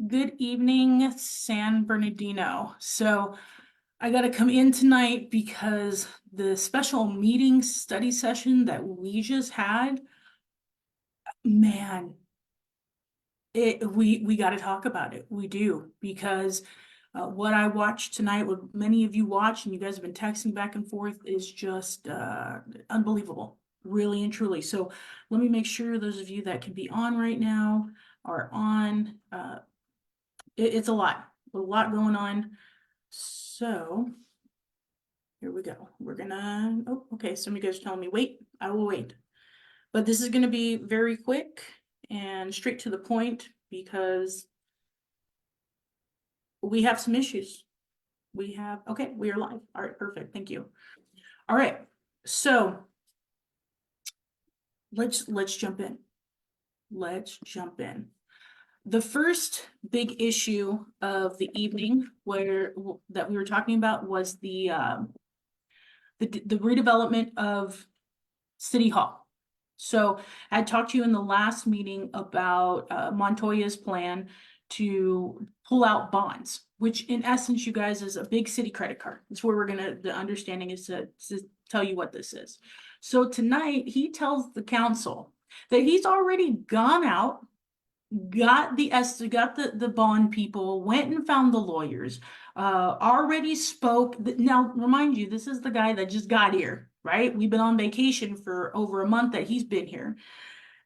Good evening, San Bernardino. So I got to come in tonight because the special meeting study session that we just had, man, we got to talk about it. We do because what I watched tonight, what many of you watched, and you guys have been texting back and forth, is just unbelievable, really and truly. So let me make sure those of you that can be on right now are on. It's a lot going on. So here we go. We're gonna, oh, okay, some of you guys are telling me, wait, I will wait. But this is gonna be very quick and straight to the point because we have some issues. Okay, we are live. All right, perfect, thank you. All right, so let's jump in. Let's jump in. The first big issue of the evening that we were talking about was the redevelopment of City Hall. So I talked to you in the last meeting about Montoya's plan to pull out bonds, which in essence, you guys, is a big city credit card. That's where the understanding is to tell you what this is. So tonight, he tells the council that he's already gone out, got the bond people, went and found the lawyers, already spoke. Now, remind you, this is the guy that just got here, right? We've been on vacation for over a month that he's been here.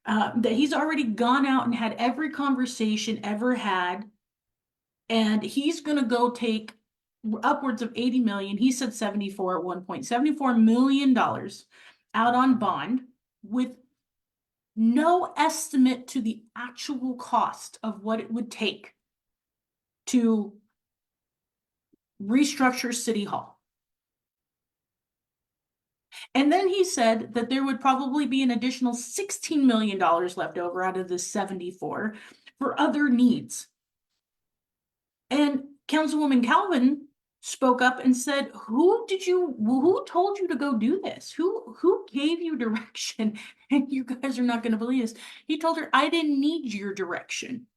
That he's already gone out and had every conversation ever had, and he's gonna go take upwards of 80 million. He said 74 at one point, $74 million out on bond with no estimate to the actual cost of what it would take to restructure City Hall. And then he said that there would probably be an additional $16 million left over out of the 74 for other needs. And Councilwoman Calvin spoke up and said, who told you to go do this? Who gave you direction? And you guys are not going to believe this. He told her, I didn't need your direction.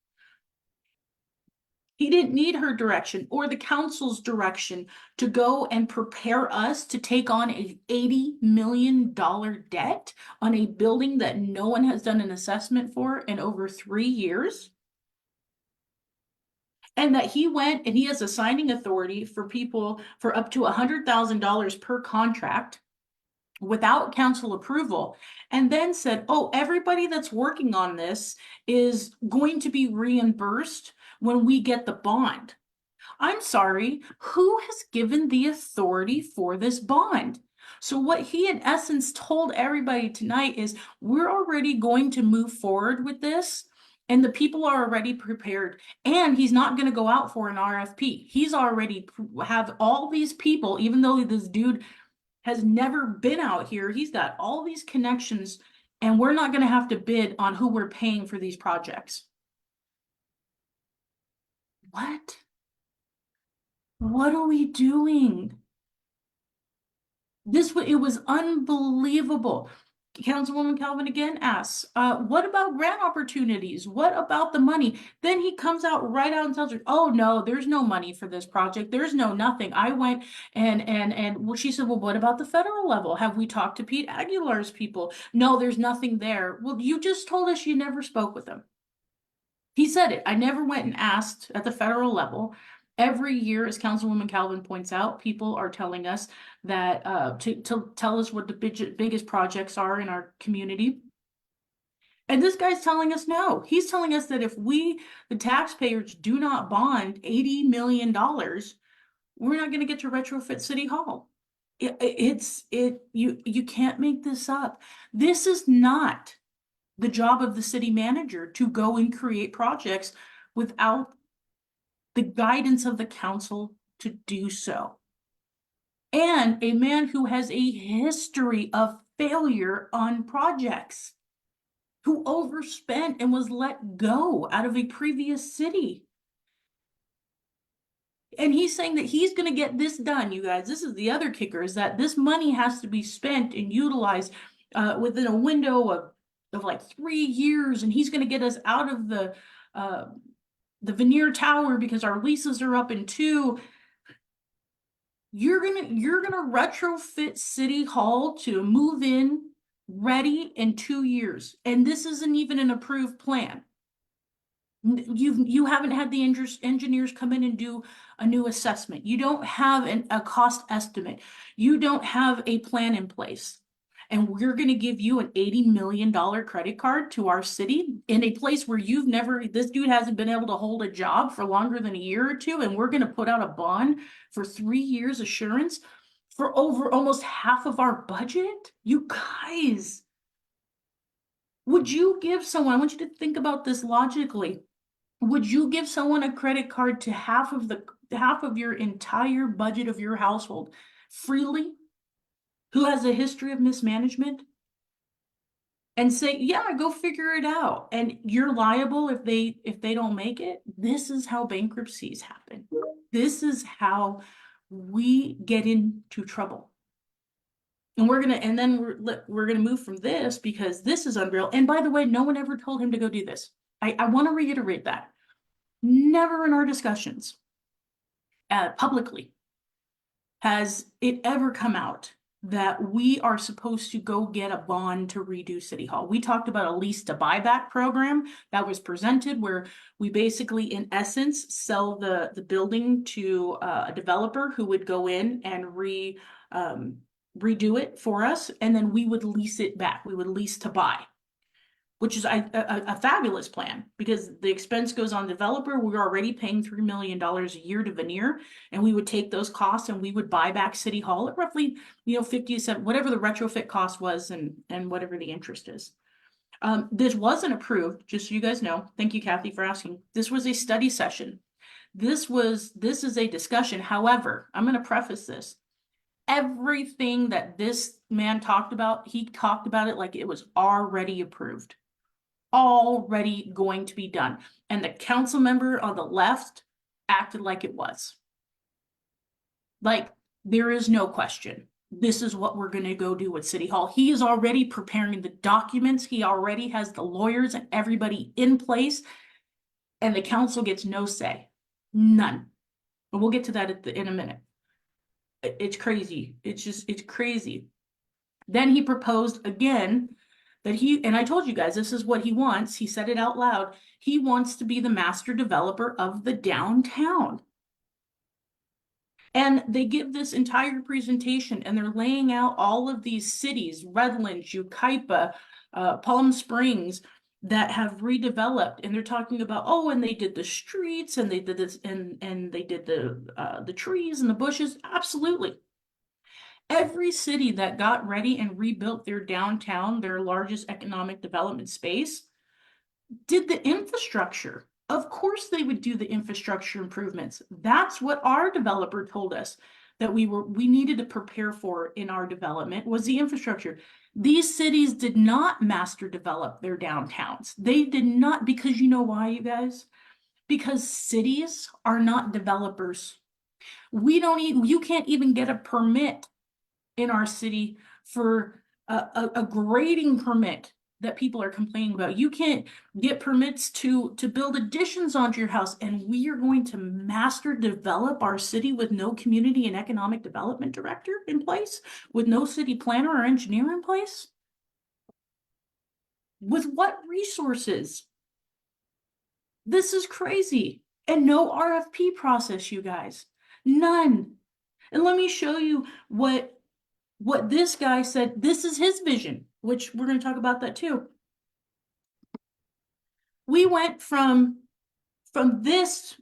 He didn't need her direction or the council's direction to go and prepare us to take on a $80 million debt on a building that no one has done an assessment for in over 3 years. And that he went and he has a signing authority for people for up to $100,000 per contract without council approval, and then said, oh, everybody that's working on this is going to be reimbursed when we get the bond. I'm sorry, who has given the authority for this bond? So what he in essence told everybody tonight is we're already going to move forward with this, and the people are already prepared, and he's not going to go out for an RFP. He's already have all these people, even though this dude has never been out here, he's got all these connections, and we're not going to have to bid on who we're paying for these projects. What are we doing? It was unbelievable. Councilwoman Calvin again asks, what about grant opportunities? What about the money? Then he comes out right out and tells her, oh no, there's no money for this project. There's no nothing. I went and well, she said, well, what about the federal level? Have we talked to Pete Aguilar's people? No, there's nothing there. Well, you just told us you never spoke with them. He said it. I never went and asked at the federal level. Every year, as Councilwoman Calvin points out, people are telling us that to tell us what the biggest projects are in our community. And this guy's telling us no. He's telling us that if we, the taxpayers, do not bond $80 million, we're not going to get to retrofit City Hall. You can't make this up. This is not the job of the city manager to go and create projects without the guidance of the council to do so. And a man who has a history of failure on projects, who overspent and was let go out of a previous city. And he's saying that he's going to get this done, you guys. This is the other kicker, is that this money has to be spent and utilized within a window of like 3 years, and he's going to get us out of the Veneer Tower because our leases are up in 2. You're gonna retrofit City Hall to move in ready in 2 years. And this isn't even an approved plan. You haven't had the engineers come in and do a new assessment. You don't have a cost estimate. You don't have a plan in place. And we're gonna give you an $80 million credit card to our city in a place where this dude hasn't been able to hold a job for longer than a year or 2, and we're gonna put out a bond for 3 years assurance for over almost half of our budget? You guys, would you give someone, I want you to think about this logically. Would you give someone a credit card to half of your entire budget of your household freely, who has a history of mismanagement, and say, yeah, go figure it out, and you're liable if they don't make it? This is how bankruptcies happen. This is how we get into trouble. And we're gonna move from this because this is unreal. And by the way, no one ever told him to go do this. I want to reiterate that. Never in our discussions publicly has it ever come out that we are supposed to go get a bond to redo City Hall. We talked about a lease to buyback program that was presented where we basically, in essence, sell the building to a developer who would go in and redo it for us, and then we would lease it back. We would lease to buy, which is a fabulous plan because the expense goes on the developer. We're already paying $3 million a year to Veneer, and we would take those costs and we would buy back City Hall at roughly, 50 to 7, whatever the retrofit cost was and whatever the interest is. This wasn't approved, just so you guys know. Thank you, Kathy, for asking. This was a study session. This is a discussion. However, I'm going to preface this. Everything that this man talked about, he talked about it like it was already approved. Already going to be done. And the council member on the left acted like it was. Like, there is no question. This is what we're going to go do with City Hall. He is already preparing the documents. He already has the lawyers and everybody in place. And the council gets no say. None. But we'll get to that in a minute. It's crazy. It's crazy. Then he proposed again that and I told you guys, this is what he wants. He said it out loud. He wants to be the master developer of the downtown. And they give this entire presentation and they're laying out all of these cities, Redlands, Yucaipa, Palm Springs, that have redeveloped. And they're talking about, oh, and they did the streets and they did this and they did the trees and the bushes. Absolutely. Every city that got ready and rebuilt their downtown, their largest economic development space, did the infrastructure. Of course they would do the infrastructure improvements. That's what our developer told us that we needed to prepare for in our development was the infrastructure. These cities did not master develop their downtowns. They did not, because you know why, you guys? Because cities are not developers. You can't even get a permit in our city for a grading permit that people are complaining about. You can't get permits to build additions onto your house, and we are going to master develop our city with no community and economic development director in place, with no city planner or engineer in place? With what resources? This is crazy. And no RFP process, you guys. None. And let me show you what this guy said. This is his vision, which we're going to talk about that too. We went from this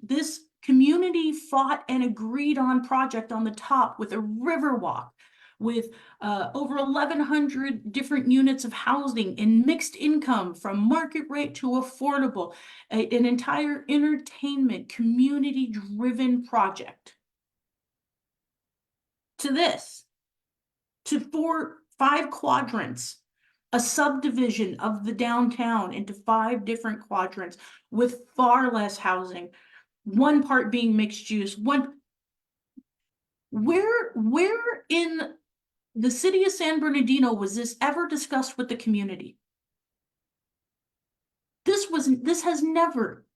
community fought and agreed on project on the top with a river walk, with over 1,100 different units of housing in mixed income from market rate to affordable, an entire entertainment community driven project, to this, to 5 quadrants, a subdivision of the downtown into 5 different quadrants with far less housing, one part being mixed use. Where in the city of San Bernardino was this ever discussed with the community? This has never,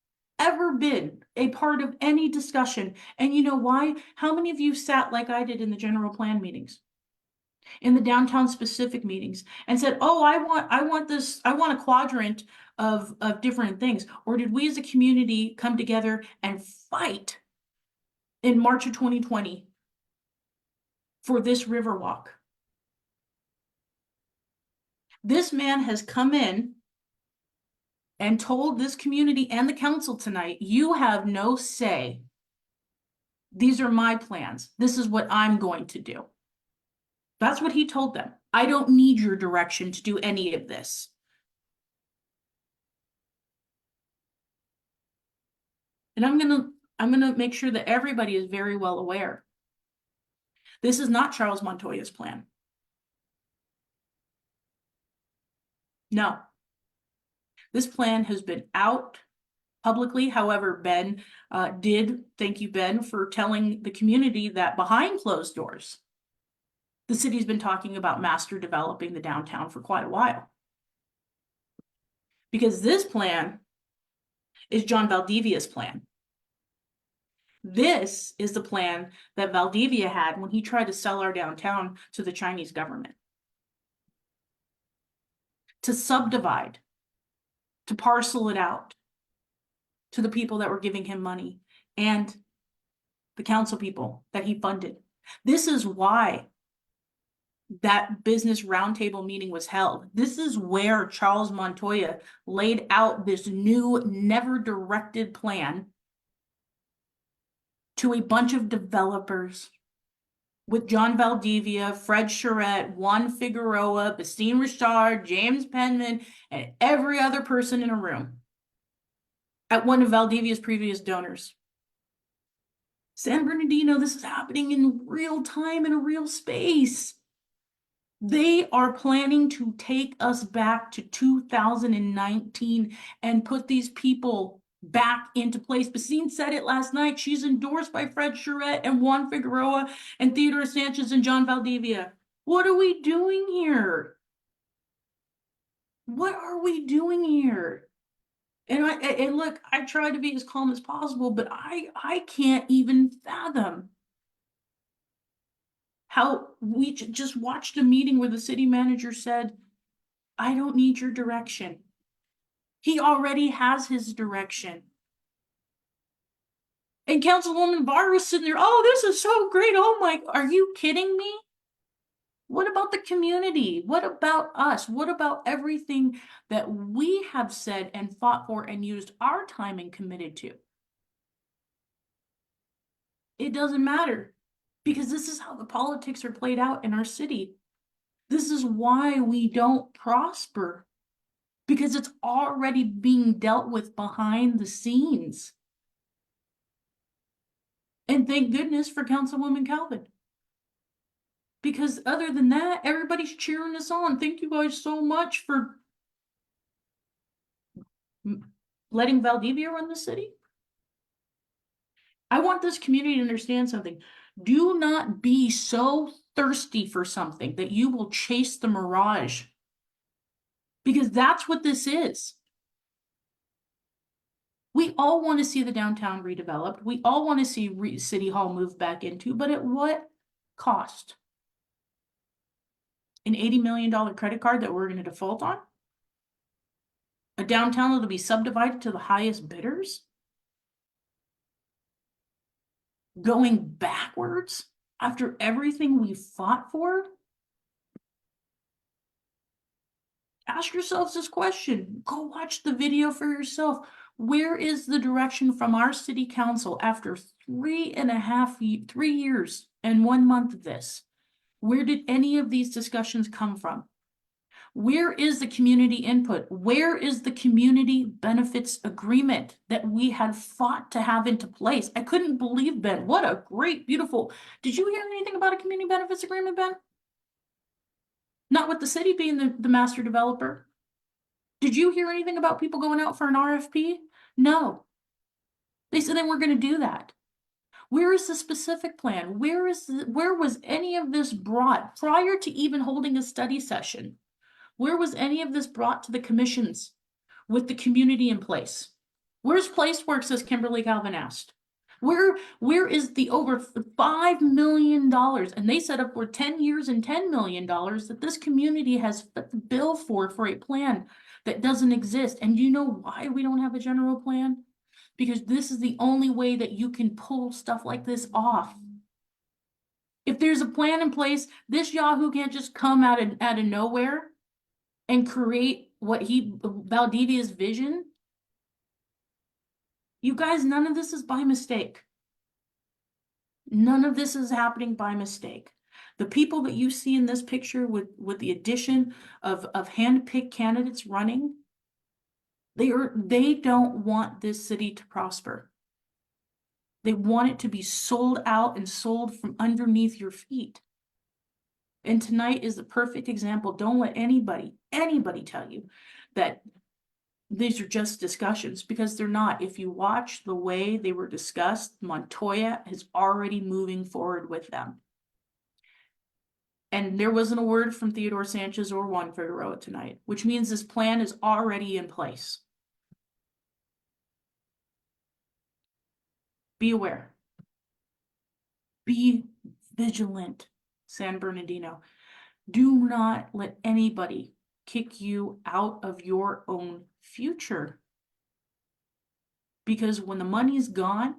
ever been a part of any discussion. And you know why? How many of you sat like I did in the general plan meetings? In the downtown specific meetings and said, oh, I want this, I want a quadrant of different things? Or did we as a community come together and fight in March of 2020 for this Riverwalk? This man has come in and told this community and the council tonight, you have no say. These are my plans. This is what I'm going to do. That's what he told them. I don't need your direction to do any of this. And I'm gonna make sure that everybody is very well aware. This is not Charles Montoya's plan. No. This plan has been out publicly. However, Ben did, thank you, Ben, for telling the community that behind closed doors, the city's been talking about master developing the downtown for quite a while. Because this plan is John Valdivia's plan. This is the plan that Valdivia had when he tried to sell our downtown to the Chinese government. To subdivide, to parcel it out to the people that were giving him money and the council people that he funded. This is why that business roundtable meeting was held. This is where Charles Montoya laid out this new, never directed plan to a bunch of developers with John Valdivia, Fred Charette, Juan Figueroa, Bastien Richard, James Penman, and every other person in a room at one of Valdivia's previous donors. San Bernardino, this is happening in real time, in a real space. They are planning to take us back to 2019 and put these people back into place. Bastien said it last night. She's endorsed by Fred Charette and Juan Figueroa and Theodore Sanchez and John Valdivia. What are we doing here? What are we doing here? And look, I try to be as calm as possible, but I can't even fathom how we just watched a meeting where the city manager said, I don't need your direction. He already has his direction. And Councilwoman Barr was sitting there, oh, this is so great. Oh my, are you kidding me? What about the community? What about us? What about everything that we have said and fought for and used our time and committed to? It doesn't matter, because this is how the politics are played out in our city. This is why we don't prosper, because it's already being dealt with behind the scenes. And thank goodness for Councilwoman Calvin. Because other than that, everybody's cheering us on. Thank you guys so much for letting Valdivia run the city. I want this community to understand something. Do not be so thirsty for something that you will chase the mirage. Because that's what this is. We all want to see the downtown redeveloped. We all want to see City Hall moved back into, but at what cost? An $80 million credit card that we're going to default on? A downtown that'll be subdivided to the highest bidders? Going backwards after everything we fought for? Ask yourselves this question. Go watch the video for yourself. Where is the direction from our city council after 3 years and 1 month of this? Where did any of these discussions come from? Where is the community input? Where is the community benefits agreement that we had fought to have into place? I couldn't believe, Ben, what a great, beautiful. Did you hear anything about a community benefits agreement, Ben? Not with the city being the master developer. Did you hear anything about people going out for an RFP? No. They said they weren't going to do that. Where is the specific plan? Where was any of this brought prior to even holding a study session? Where was any of this brought to the commissions with the community in place? Where's Placeworks, as Kimberly Calvin asked? Where is the over $5 million? And they set up for 10 years and $10 million that this community has put the bill for a plan that doesn't exist. And you know why we don't have a general plan? Because this is the only way that you can pull stuff like this off. If there's a plan in place, this Yahoo can't just come out of nowhere and create Valdivia's vision. You guys, none of this is by mistake. None of this is happening by mistake. The people that you see in this picture with the addition of hand-picked candidates running, they don't want this city to prosper. They want it to be sold out and sold from underneath your feet. And tonight is the perfect example. Don't let anybody tell you that these are just discussions, because they're not. If you watch the way they were discussed, Montoya is already moving forward with them. And there wasn't a word from Theodore Sanchez or Juan Figueroa tonight, which means this plan is already in place. Be aware. Be vigilant, San Bernardino. Do not let anybody kick you out of your own future. Because when the money is gone,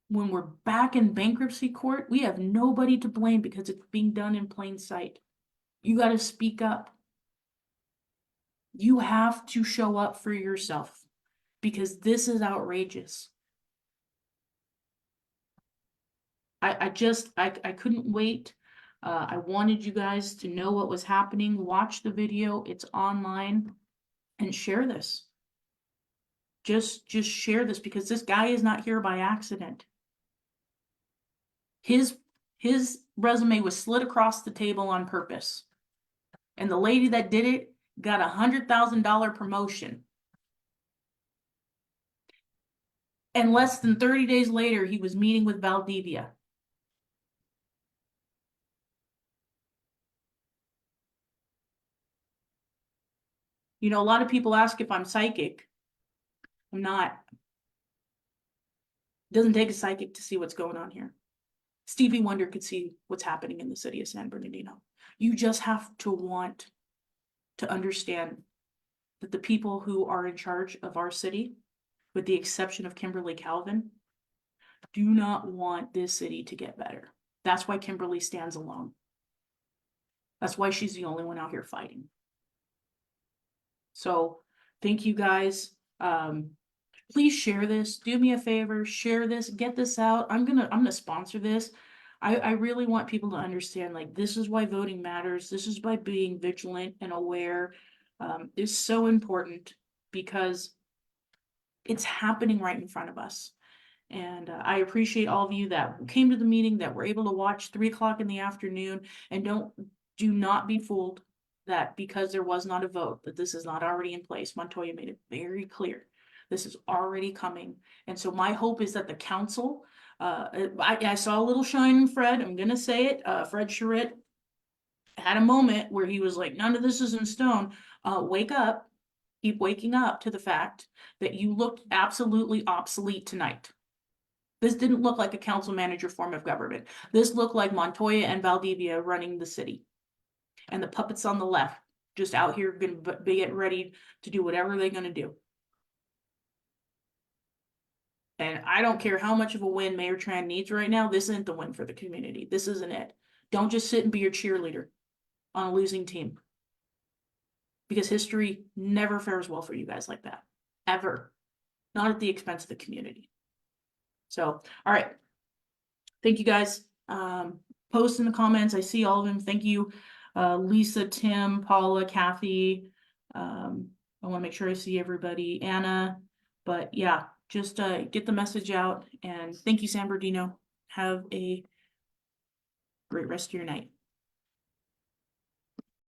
when we're back in bankruptcy court, we have nobody to blame because it's being done in plain sight. You got to speak up. You have to show up for yourself, because this is outrageous. I couldn't wait. I wanted you guys to know what was happening. Watch the video. It's online, and share this. Just share this, because this guy is not here by accident. His resume was slid across the table on purpose. And the lady that did it got $100,000 promotion. And less than 30 days later, he was meeting with Valdivia. You know, a lot of people ask if I'm psychic. I'm not. It doesn't take a psychic to see what's going on here. Stevie Wonder could see what's happening in the city of San Bernardino. You just have to want to understand that the people who are in charge of our city, with the exception of Kimberly Calvin, do not want this city to get better. That's why Kimberly stands alone. That's why she's the only one out here fighting. So thank you guys. Please share this. Do me a favor, share this, get this out. I'm gonna sponsor this. I really want people to understand, like, this is why voting matters. This is why being vigilant and aware is so important, because it's happening right in front of us. And I appreciate all of you that came to the meeting, that were able to watch 3 o'clock in the afternoon. And do not be fooled that because there was not a vote, that this is not already in place. Montoya made it very clear. This is already coming. And so my hope is that the council, I saw a little shine in Fred. I'm gonna say it. Fred Charette had a moment where he was like, none of this is in stone. Wake up. Keep waking up to the fact that you looked absolutely obsolete tonight. This didn't look like a council manager form of government. This looked like Montoya and Valdivia running the city. And the puppets on the left just out here gonna be getting ready to do whatever they're gonna do. And I don't care how much of a win Mayor Tran needs right now. This isn't the win for the community. This isn't it. Don't just sit and be your cheerleader on a losing team. Because history never fares well for you guys like that. Ever. Not at the expense of the community. So, all right. Thank you guys. Post in the comments. I see all of them. Thank you, Lisa, Tim, Paula, Kathy. I want to make sure I see everybody. Anna. But yeah, just get the message out. And thank you, San Bernardino. Have a great rest of your night.